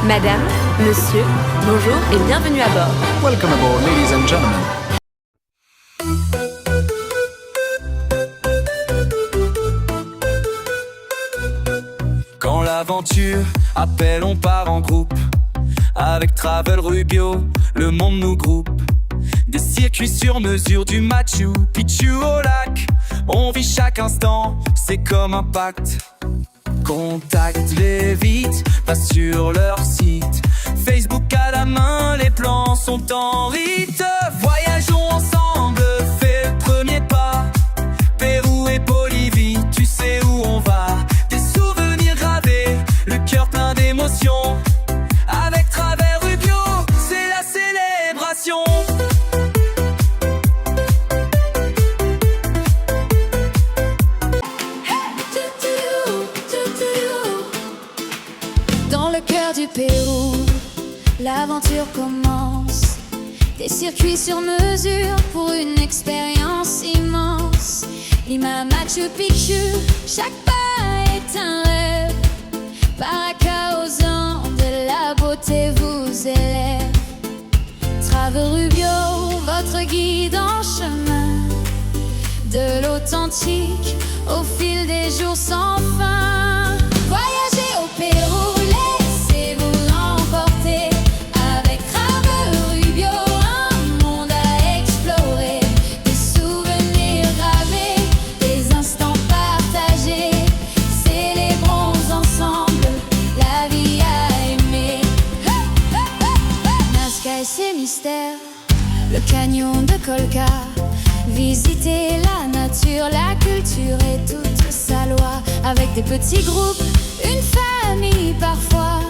Madame, monsieur, bonjour et bienvenue à bord. Welcome aboard, ladies and gentlemen. Quand l'aventure appelle, on part en groupe. Avec Travel Rubio, le monde nous groupe. Des circuits sur mesure du Machu Picchu au lac. On vit chaque instant, c'est comme un pacte. Contacte-les vite, va sur leur site. Facebook à la main, les plans sont en rite. Voyageons ensemble, fais le premier pas. Pérou et Bolivie, tu sais où on va. Des souvenirs gravés, le cœur plein d'émotions. Avec Travel Rubio, c'est la célébration. Dans le cœur du Pérou, l'aventure commence. Des circuits sur mesure pour une expérience immense. Lima, Machu Picchu, chaque pas est un rêve. Paracas aux Andes, la beauté vous élève. Travel Rubio, votre guide en chemin. De l'authentique au fil des jours sans fin. Voyagez au Pérou, laissez-vous emporter. Avec Travel Rubio, un monde à explorer. Des souvenirs gravés, des instants partagés. Célébrons ensemble la vie à aimer. Nazca et ses mystères, le canyon de Colca. Visiter la nature, la culture et toute sa loi. Avec des petits groupes, une famille parfois.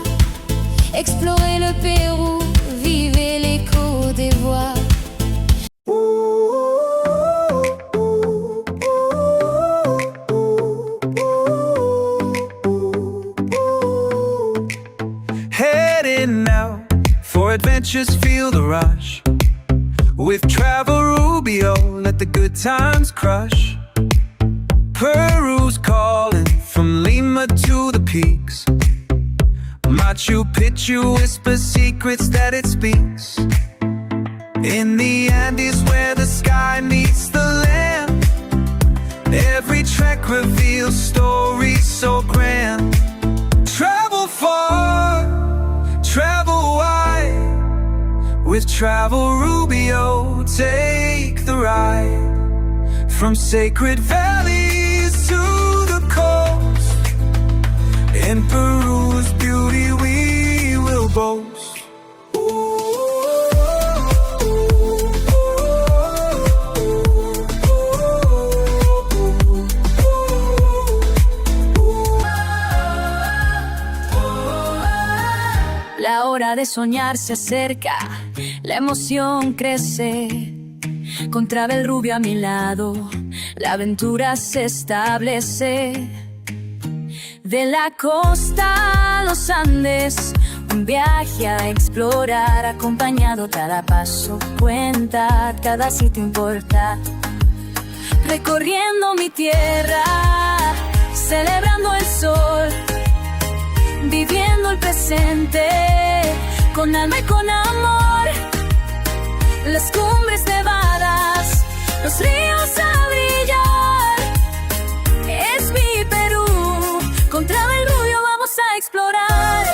Explorez le Pérou, vivez l'écho des voix. Heading out for adventures, feel the rush. With Travel Rubio, let the good times crush. Peru's calling, from Lima to the peaks. Machu Picchu whispers secrets that it speaks. In the Andes where the sky meets the land. Every trek reveals stories so grand. Travel far, travel wide. With Travel Rubio, take the ride. From sacred valleys to the coast. In Peru's beauty we will boast. La hora de soñar se acerca, la emoción crece. Con Travel Rubio a mi lado, la aventura se establece. De la costa a los Andes, un viaje a explorar. Acompañado cada paso cuenta, cada sitio importa. Recorriendo mi tierra, celebrando el sol. Viviendo el presente, con alma y con amor. Las cumbres nevadas, los ríos a brillar. Es mi Perú, con Travel Rubio vamos a explorar.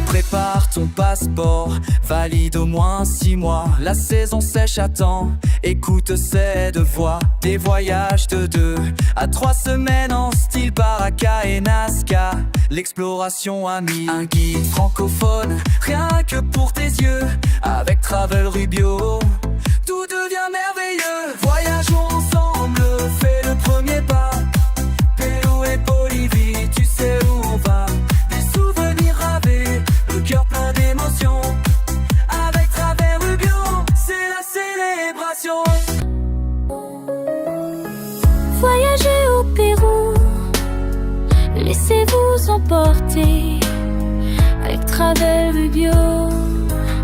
Prépare ton passeport, valide au moins 6 mois. La saison sèche attend, écoute cette voix. Des voyages de 2 à 3 semaines en style Paracas et Nazca. L'exploration a mis un guide francophone, rien que pour tes yeux. Avec Travel Rubio, tout devient merveilleux. Voyageons ensemble, fais le premier pas. Pérou et Bolivie, tu sais où on va. Des souvenirs gravés, le cœur plein d'émotions. Avec Travel Rubio, c'est la célébration. Voyagez au Pérou, laissez-vous emporter. Avec Travel Rubio,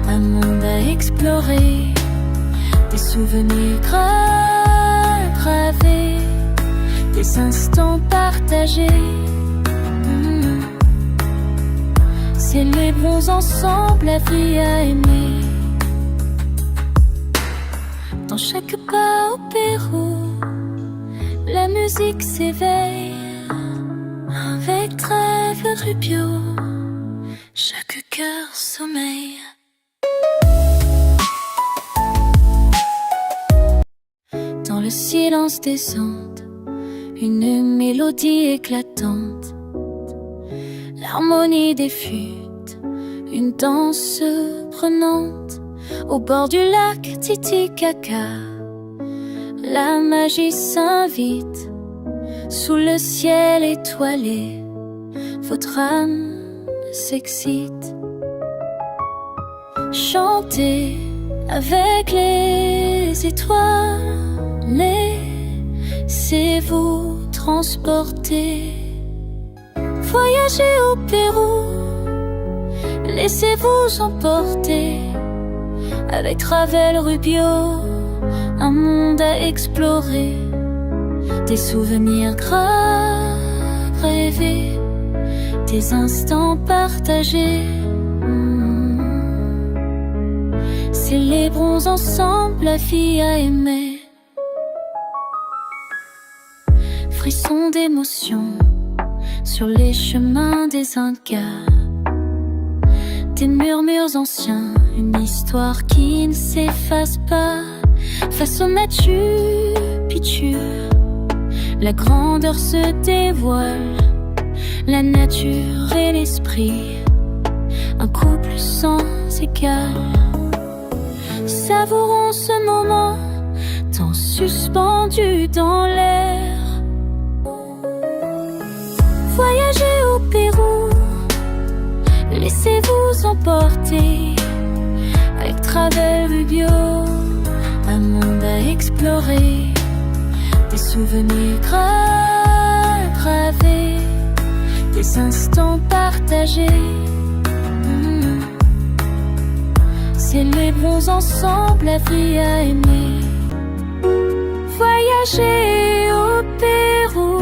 un monde à explorer. Des souvenirs gravés, des instants partagés. Célébrons ensemble la vie à aimer. Dans chaque pas au Pérou, la musique s'éveille. Avec Trèves Rubio, chaque cœur sommeille. Dans le silence des ondes, une mélodie éclatante, l'harmonie des flûtes, une danse prenante. Au bord du lac Titicaca, la magie s'invite. Sous le ciel étoilé, votre âme s'excite. Chantez avec les étoiles, laissez-vous transporter. Voyagez au Pérou, laissez-vous emporter. Avec Travel Rubio, un monde à explorer. Des souvenirs graves rêvés, des instants partagés. Célébrons ensemble la vie à aimer. Frissons d'émotion sur les chemins des Incas. Des murmures anciens, une histoire qui ne s'efface pas. Face au Machu Picchu, la grandeur se dévoile, la nature et l'esprit, un couple sans égal. Savourons ce moment, tant suspendu dans l'air. Voyagez au Pérou, laissez-vous emporter. Avec Travel Rubio, un monde à explorer. Des souvenirs gravés, des instants partagés. Célébrons ensemble la vie à aimer. Voyager au Pérou,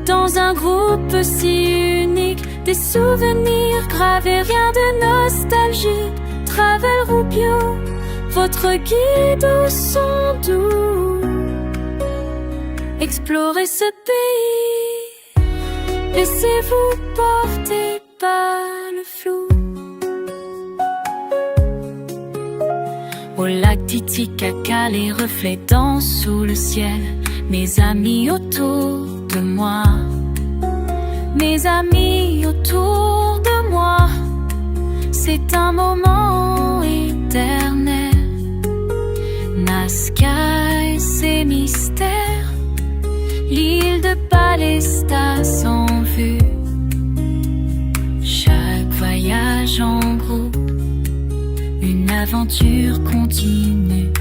dans un groupe si unique. Des souvenirs gravés, rien de nostalgie. Travel Rubio, votre guide au son doux. Explorez ce pays, laissez-vous porter par le flou. Au lac Titicaca, les reflets dansent sous le ciel. Mes amis autour de moi, mes amis autour de moi, c'est un moment éternel. Nazca et ses mystères, l'île de Palesta sans vue. Chaque voyage en groupe, une aventure continue.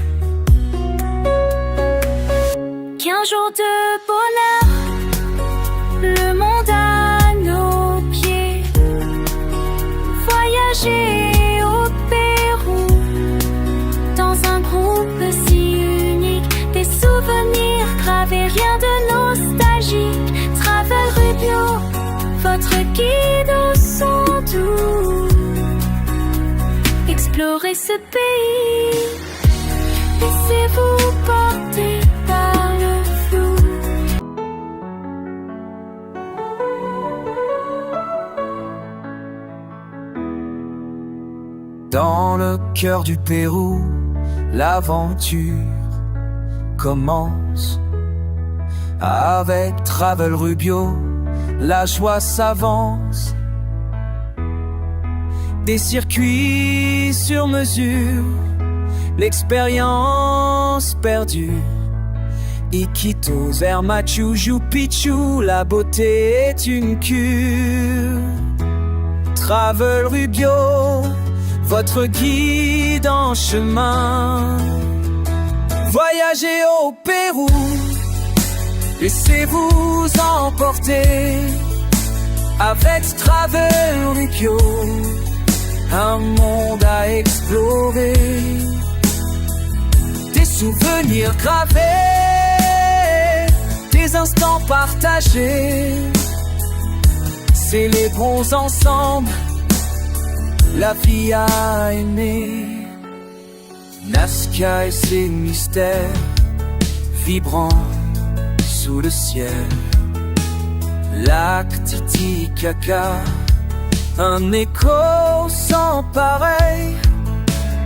15 jours de bonheur, le monde à nos pieds. Voyager au Pérou, dans un groupe si unique. Des souvenirs gravés, rien de nostalgique. Travel Rubio, votre guide au son doux. Explorez ce pays, laissez-vous porter par le flou. Dans le cœur du Pérou, l'aventure commence. Avec Travel Rubio, la joie s'avance. Des circuits sur mesure, l'expérience perdue. Iquitos vers Machu Picchu, la beauté est une cure. Travel Rubio, votre guide en chemin. Voyagez au Pérou, laissez-vous emporter. Avec Travel Rubio, un monde à explorer. Des souvenirs gravés, des les instants partagés, célébrons ensemble la vie à aimer. Nazca et ses mystères vibrant sous le ciel. Lac Titicaca, un écho sans pareil.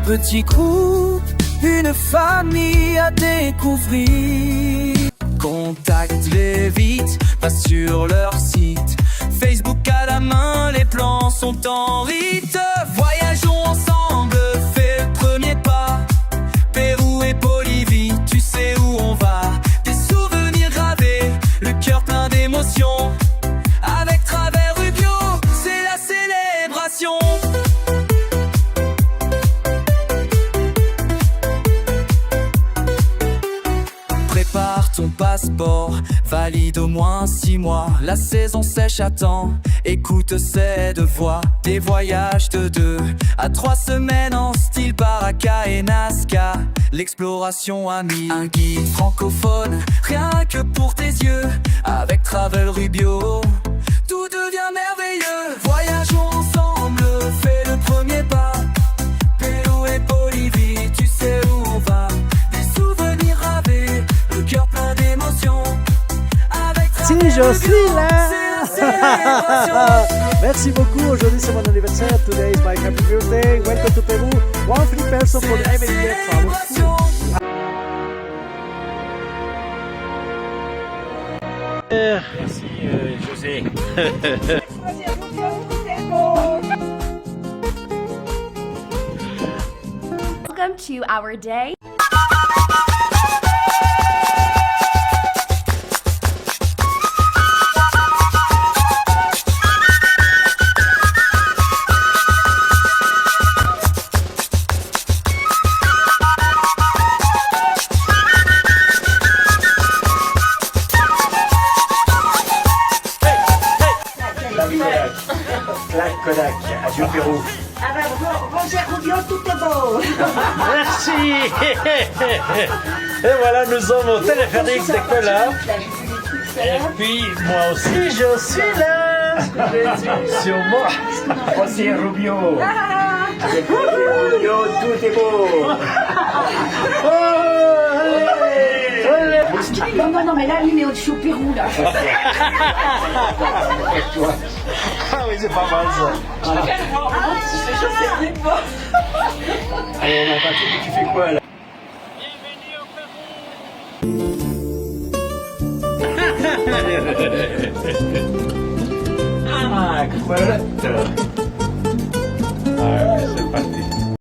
Petit groupe, une famille à découvrir. Contacte-les vite, passe sur leur site. Facebook à la main, les plans sont en rite. Voyageons ensemble, fais le premier pas. Pérou et Bolivie, tu sais où on va. Des souvenirs gravés, le cœur plein d'émotions. Avec Travers Rubio, c'est la célébration. Prépare ton passeport, valide au moins 6 mois. La saison sèche attend, écoute ces deux voix. Des voyages de 2 à 3 semaines en style Baraka et Nazca. L'exploration a mis un guide francophone, rien que pour tes yeux. Avec Travel Rubio, tout devient merveilleux. Voyageons ensemble, fais le premier pas. Pérou et Bolivie, tu sais où on va. Des souvenirs gravés, le cœur plein d'émotions. Avec Si, je suis là. c'est la célébration. Merci beaucoup. Aujourd'hui, c'est mon anniversaire. Today is my happy birthday. Welcome to Peru. One free person for C'est la every year travel. célébration. Merci José. Welcome to our day. Clac Kodak, adieu Pérou. Ah ben, Roger Rubio, tout est beau. Merci. Et voilà, nous sommes au téléphérique de Cola. Et puis, moi aussi, je suis là. Sur moi, José Rubio. Avec José Rubio, tout est beau. Oh, allez. Non, mais là, lui, mais au-dessus au Pérou, là. Ah oui, c'est pas mal ça. Allez, on a parti, tu fais quoi là? Ah, voilà.